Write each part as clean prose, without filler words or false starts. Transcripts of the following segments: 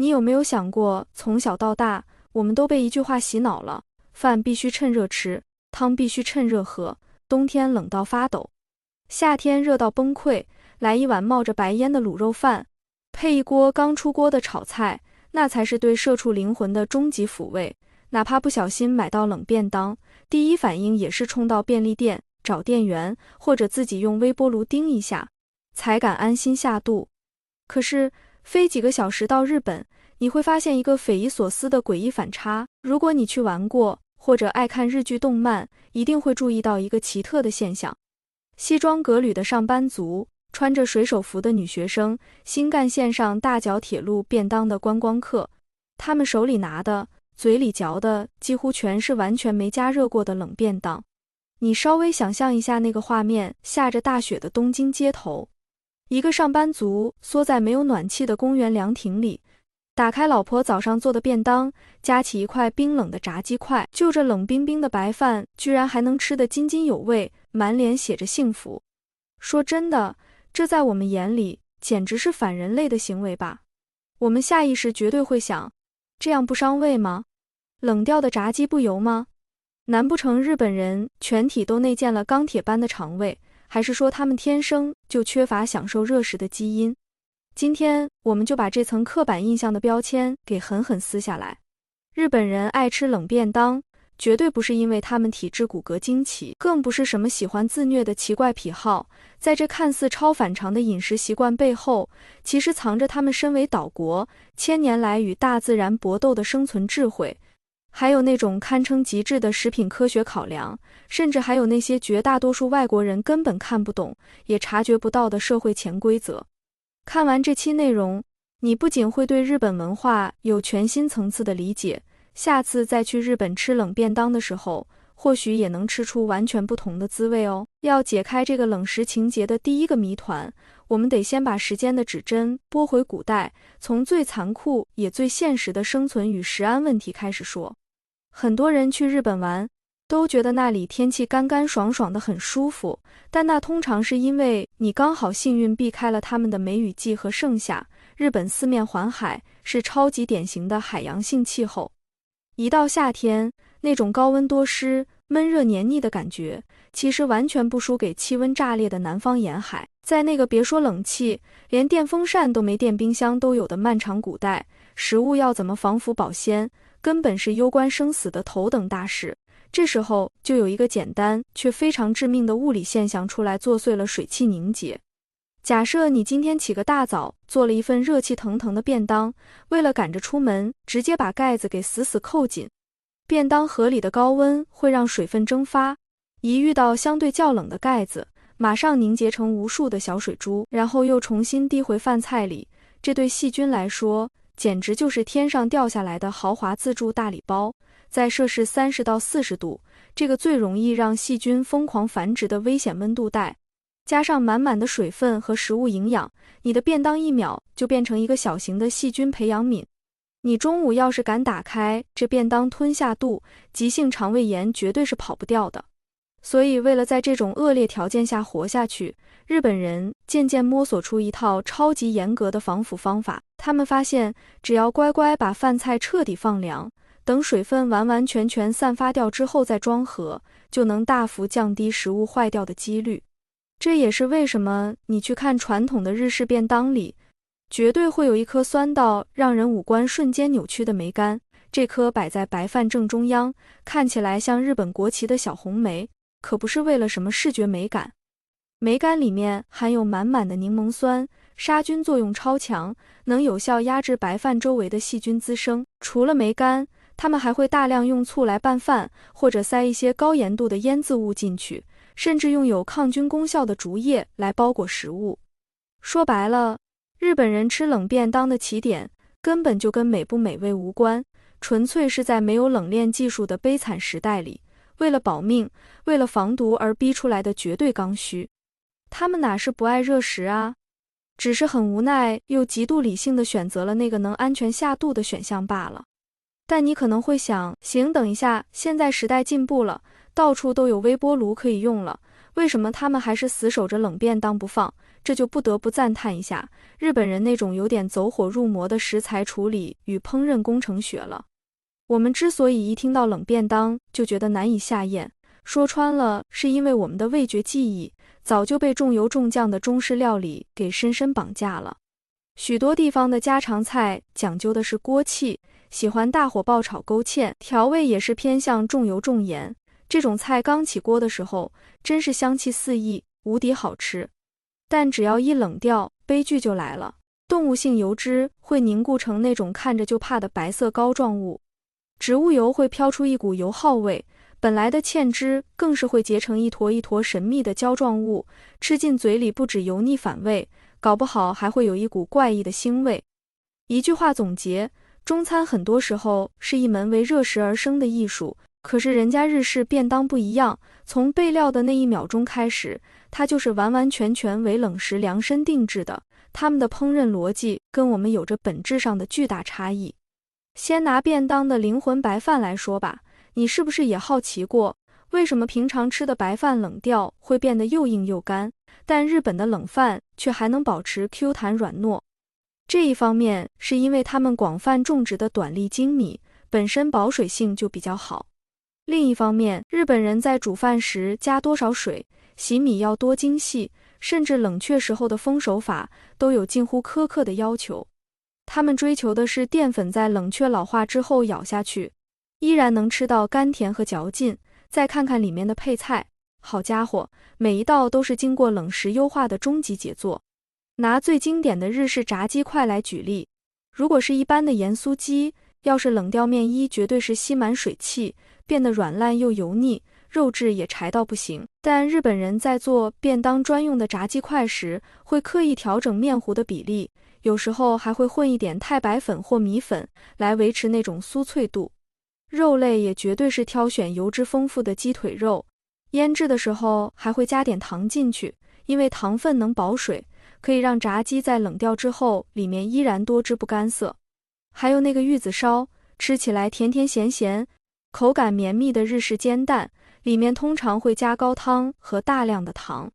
你有没有想过，从小到大，我们都被一句话洗脑了：饭必须趁热吃，汤必须趁热喝，冬天冷到发抖，夏天热到崩溃，来一碗冒着白烟的卤肉饭，配一锅刚出锅的炒菜，那才是对社畜灵魂的终极抚慰。哪怕不小心买到冷便当，第一反应也是冲到便利店找店员，或者自己用微波炉叮一下，才敢安心下肚。可是飞几个小时到日本，你会发现一个匪夷所思的诡异反差。如果你去玩过，或者爱看日剧动漫，一定会注意到一个奇特的现象：西装革履的上班族，穿着水手服的女学生，新干线上大嚼铁路便当的观光客，他们手里拿的，嘴里嚼的，几乎全是完全没加热过的冷便当。你稍微想象一下那个画面，下着大雪的东京街头，一个上班族缩在没有暖气的公园凉亭里，打开老婆早上做的便当，夹起一块冰冷的炸鸡块，就着冷冰冰的白饭，居然还能吃得津津有味，满脸写着幸福。说真的，这在我们眼里简直是反人类的行为吧？我们下意识绝对会想，这样不伤胃吗？冷掉的炸鸡不油吗？难不成日本人全体都内建了钢铁般的肠胃，还是说他们天生就缺乏享受热食的基因？今天我们就把这层刻板印象的标签给狠狠撕下来。日本人爱吃冷便当，绝对不是因为他们体质骨骼惊奇，更不是什么喜欢自虐的奇怪癖好。在这看似超反常的饮食习惯背后，其实藏着他们身为岛国千年来与大自然搏斗的生存智慧，还有那种堪称极致的食品科学考量，甚至还有那些绝大多数外国人根本看不懂也察觉不到的社会潜规则。看完这期内容，你不仅会对日本文化有全新层次的理解，下次再去日本吃冷便当的时候，或许也能吃出完全不同的滋味哦。要解开这个冷食情节的第一个谜团，我们得先把时间的指针拨回古代，从最残酷也最现实的生存与食安问题开始说。很多人去日本玩，都觉得那里天气干干爽爽的很舒服，但那通常是因为你刚好幸运避开了他们的梅雨季和盛夏。日本四面环海，是超级典型的海洋性气候。一到夏天，那种高温多湿、闷热黏腻的感觉，其实完全不输给气温炸裂的南方沿海。在那个别说冷气，连电风扇都没、电冰箱都有的漫长古代，食物要怎么防腐保鲜，根本是攸关生死的头等大事。这时候就有一个简单却非常致命的物理现象出来作祟了水汽凝结。假设你今天起个大早，做了一份热气腾腾的便当，为了赶着出门，直接把盖子给死死扣紧。便当盒里的高温会让水分蒸发，一遇到相对较冷的盖子，马上凝结成无数的小水珠，然后又重新滴回饭菜里。这对细菌来说，简直就是天上掉下来的豪华自助大礼包。在摄氏30到40度，这个最容易让细菌疯狂繁殖的危险温度带，加上满满的水分和食物营养，你的便当一秒就变成一个小型的细菌培养皿。你中午要是敢打开这便当吞下肚，急性肠胃炎绝对是跑不掉的。所以为了在这种恶劣条件下活下去，日本人渐渐摸索出一套超级严格的防腐方法。他们发现，只要乖乖把饭菜彻底放凉，等水分完完全全散发掉之后再装盒，就能大幅降低食物坏掉的几率。这也是为什么你去看传统的日式便当里，绝对会有一颗酸到让人五官瞬间扭曲的梅干，这颗摆在白饭正中央，看起来像日本国旗的小红梅，可不是为了什么视觉美感。梅干里面含有满满的柠檬酸，杀菌作用超强，能有效压制白饭周围的细菌滋生。除了梅干，他们还会大量用醋来拌饭，或者塞一些高盐度的腌渍物进去，甚至用有抗菌功效的竹叶来包裹食物。说白了，日本人吃冷便当的起点根本就跟美不美味无关，纯粹是在没有冷链技术的悲惨时代里，为了保命，为了防毒而逼出来的绝对刚需。他们哪是不爱热食啊，只是很无奈又极度理性地选择了那个能安全下肚的选项罢了。但你可能会想，行，等一下，现在时代进步了，到处都有微波炉可以用了，为什么他们还是死守着冷便当不放？这就不得不赞叹一下日本人那种有点走火入魔的食材处理与烹饪工程学了。我们之所以一听到冷便当就觉得难以下咽，说穿了是因为我们的味觉记忆早就被重油重酱的中式料理给深深绑架了。许多地方的家常菜讲究的是锅气，喜欢大火爆炒勾芡，调味也是偏向重油重盐。这种菜刚起锅的时候，真是香气四溢，无敌好吃。但只要一冷掉，悲剧就来了。动物性油脂会凝固成那种看着就怕的白色膏状物，植物油会飘出一股油耗味，本来的芡汁更是会结成一坨一坨神秘的胶状物，吃进嘴里不止油腻反胃，搞不好还会有一股怪异的腥味。一句话总结，中餐很多时候是一门为热食而生的艺术，可是人家日式便当不一样，从备料的那一秒钟开始，它就是完完全全为冷食量身定制的，他们的烹饪逻辑跟我们有着本质上的巨大差异。先拿便当的灵魂白饭来说吧，你是不是也好奇过，为什么平常吃的白饭冷掉会变得又硬又干，但日本的冷饭却还能保持 Q 弹软糯？这一方面是因为他们广泛种植的短粒精米本身保水性就比较好，另一方面，日本人在煮饭时加多少水、洗米要多精细，甚至冷却时候的封手法都有近乎苛刻的要求。他们追求的是淀粉在冷却老化之后咬下去，依然能吃到甘甜和嚼劲。再看看里面的配菜，好家伙，每一道都是经过冷食优化的终极杰作。拿最经典的日式炸鸡块来举例，如果是一般的盐酥鸡，要是冷掉面衣绝对是吸满水汽，变得软烂又油腻，肉质也柴到不行。但日本人在做便当专用的炸鸡块时，会刻意调整面糊的比例，有时候还会混一点太白粉或米粉来维持那种酥脆度。肉类也绝对是挑选油脂丰富的鸡腿肉，腌制的时候还会加点糖进去，因为糖分能保水，可以让炸鸡在冷掉之后里面依然多汁不干涩。还有那个玉子烧，吃起来甜甜咸咸，口感绵密的日式煎蛋，里面通常会加高汤和大量的糖。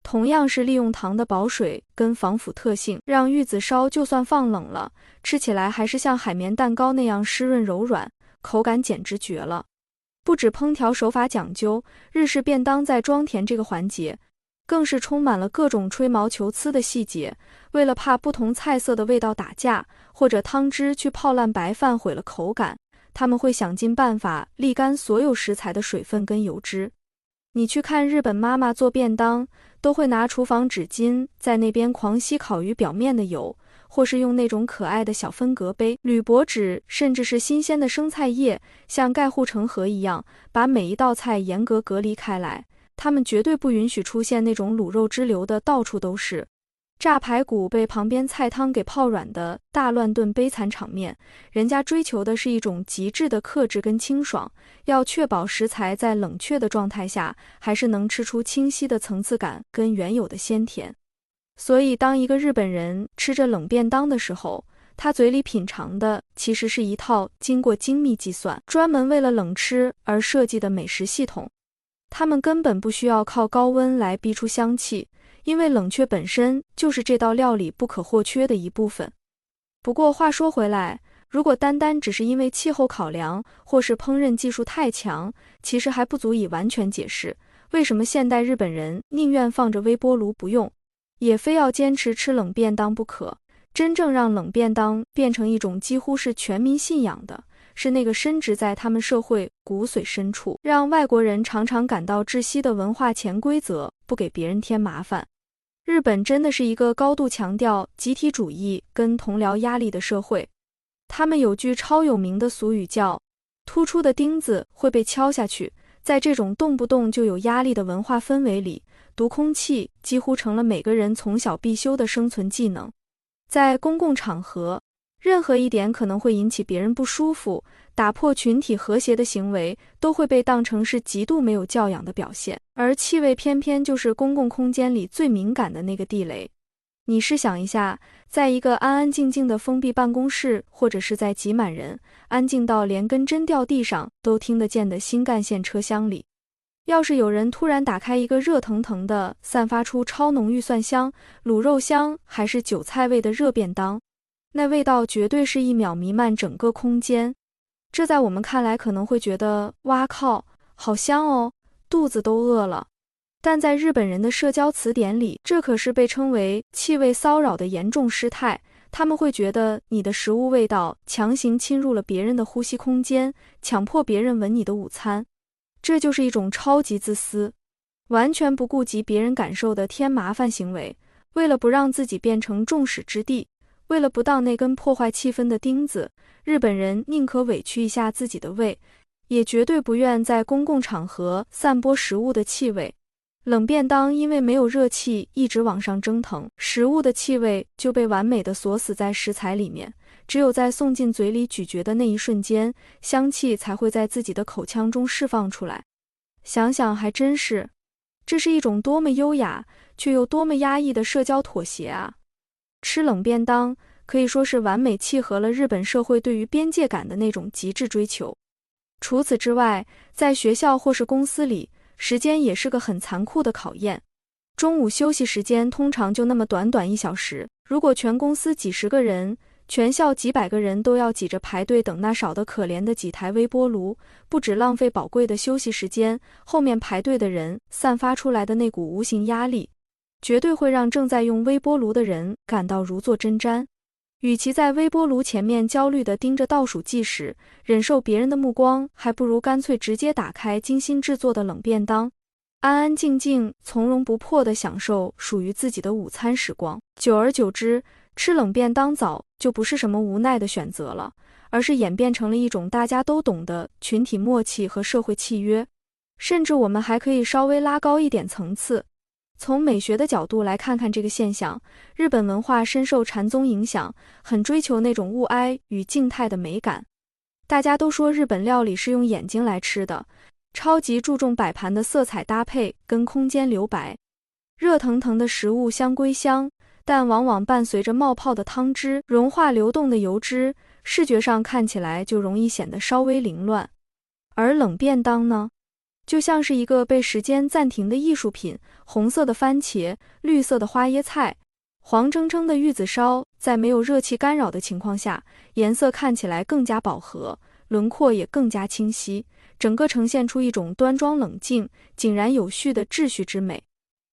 同样是利用糖的保水跟防腐特性，让玉子烧就算放冷了，吃起来还是像海绵蛋糕那样湿润柔软，口感简直绝了。不止烹调手法讲究，日式便当在装填这个环节更是充满了各种吹毛求疵的细节。为了怕不同菜色的味道打架，或者汤汁去泡烂白饭毁了口感，他们会想尽办法沥干所有食材的水分跟油脂。你去看日本妈妈做便当，都会拿厨房纸巾在那边狂吸烤鱼表面的油，或是用那种可爱的小分隔杯、铝箔纸，甚至是新鲜的生菜叶，像盖护城河一样，把每一道菜严格隔离开来。他们绝对不允许出现那种卤肉汁流的到处都是，炸排骨被旁边菜汤给泡软的大乱炖悲惨场面。人家追求的是一种极致的克制跟清爽，要确保食材在冷却的状态下还是能吃出清晰的层次感跟原有的鲜甜。所以当一个日本人吃着冷便当的时候，他嘴里品尝的其实是一套经过精密计算，专门为了冷吃而设计的美食系统。他们根本不需要靠高温来逼出香气，因为冷却本身就是这道料理不可或缺的一部分。不过话说回来，如果单单只是因为气候考量，或是烹饪技术太强，其实还不足以完全解释为什么现代日本人宁愿放着微波炉不用，也非要坚持吃冷便当不可。真正让冷便当变成一种几乎是全民信仰的，是那个深植在他们社会骨髓深处，让外国人常常感到窒息的文化潜规则，不给别人添麻烦。日本真的是一个高度强调集体主义跟同僚压力的社会。他们有句超有名的俗语叫突出的钉子会被敲下去。在这种动不动就有压力的文化氛围里，读空气几乎成了每个人从小必修的生存技能。在公共场合，任何一点可能会引起别人不舒服、打破群体和谐的行为，都会被当成是极度没有教养的表现，而气味偏偏就是公共空间里最敏感的那个地雷。你试想一下，在一个安安静静的封闭办公室，或者是在挤满人、安静到连根针掉地上都听得见的新干线车厢里，要是有人突然打开一个热腾腾的、散发出超浓郁蒜香、卤肉香还是韭菜味的热便当，那味道绝对是1秒弥漫整个空间。这在我们看来可能会觉得，哇靠，好香哦，肚子都饿了。但在日本人的社交词典里，这可是被称为气味骚扰的严重失态。他们会觉得你的食物味道强行侵入了别人的呼吸空间，强迫别人闻你的午餐。这就是一种超级自私、完全不顾及别人感受的添麻烦行为。为了不让自己变成众矢之的，为了不当那根破坏气氛的钉子，日本人宁可委屈一下自己的胃，也绝对不愿在公共场合散播食物的气味。冷便当因为没有热气一直往上蒸腾，食物的气味就被完美地锁死在食材里面，只有在送进嘴里咀嚼的那一瞬间，香气才会在自己的口腔中释放出来。想想还真是，这是一种多么优雅却又多么压抑的社交妥协啊！吃冷便当可以说是完美契合了日本社会对于边界感的那种极致追求。除此之外，在学校或是公司里，时间也是个很残酷的考验。中午休息时间通常就那么短短1小时，如果全公司几十个人，全校几百个人都要挤着排队等那少得可怜的几台微波炉，不止浪费宝贵的休息时间，后面排队的人散发出来的那股无形压力，绝对会让正在用微波炉的人感到如坐针毡。与其在微波炉前面焦虑地盯着倒数计时，忍受别人的目光，还不如干脆直接打开精心制作的冷便当，安安静静、从容不迫地享受属于自己的午餐时光。久而久之，吃冷便当早就不是什么无奈的选择了，而是演变成了一种大家都懂的群体默契和社会契约。甚至我们还可以稍微拉高一点层次，从美学的角度来看看这个现象。日本文化深受禅宗影响，很追求那种物哀与静态的美感。大家都说日本料理是用眼睛来吃的，超级注重摆盘的色彩搭配跟空间留白。热腾腾的食物香归香，但往往伴随着冒泡的汤汁、融化流动的油脂，视觉上看起来就容易显得稍微凌乱。而冷便当呢，就像是一个被时间暂停的艺术品，红色的番茄，绿色的花椰菜，黄澄澄的玉子烧，在没有热气干扰的情况下，颜色看起来更加饱和，轮廓也更加清晰，整个呈现出一种端庄冷静、井然有序的秩序之美。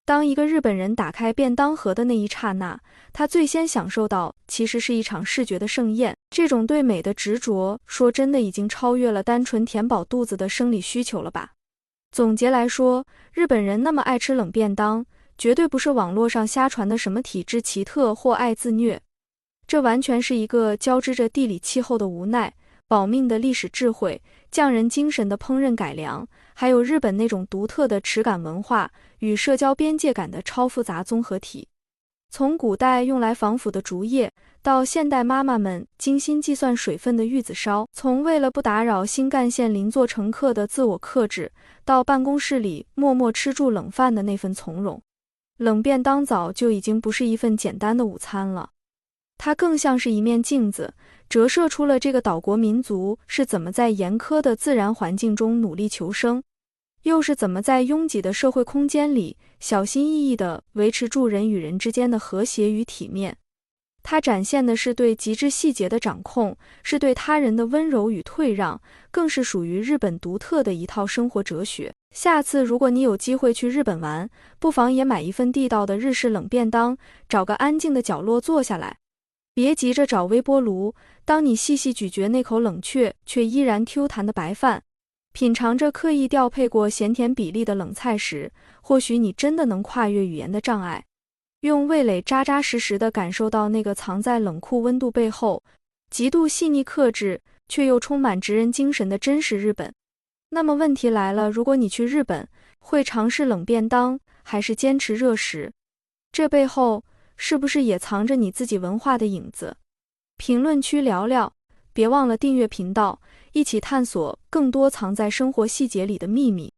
当一个日本人打开便当盒的那一刹那，他最先享受到其实是一场视觉的盛宴。这种对美的执着，说真的已经超越了单纯填饱肚子的生理需求了吧。总结来说，日本人那么爱吃冷便当，绝对不是网络上瞎传的什么体质奇特或爱自虐，这完全是一个交织着地理气候的无奈、保命的历史智慧、匠人精神的烹饪改良，还有日本那种独特的耻感文化与社交边界感的超复杂综合体。从古代用来防腐的竹叶，到现代妈妈们精心计算水分的玉子烧，从为了不打扰新干线邻座乘客的自我克制，到办公室里默默吃住冷饭的那份从容，冷便当早就已经不是一份简单的午餐了。它更像是一面镜子，折射出了这个岛国民族是怎么在严苛的自然环境中努力求生，又是怎么在拥挤的社会空间里小心翼翼地维持住人与人之间的和谐与体面。它展现的是对极致细节的掌控，是对他人的温柔与退让，更是属于日本独特的一套生活哲学。下次如果你有机会去日本玩，不妨也买一份地道的日式冷便当，找个安静的角落坐下来，别急着找微波炉，当你细细咀嚼那口冷却却依然 Q 弹的白饭，品尝着刻意调配过咸甜比例的冷菜时，或许你真的能跨越语言的障碍，用味蕾扎扎实实地感受到那个藏在冷酷温度背后极度细腻克制却又充满职人精神的真实日本。那么问题来了，如果你去日本，会尝试冷便当还是坚持热食？这背后是不是也藏着你自己文化的影子？评论区聊聊，别忘了订阅频道，一起探索更多藏在生活细节里的秘密。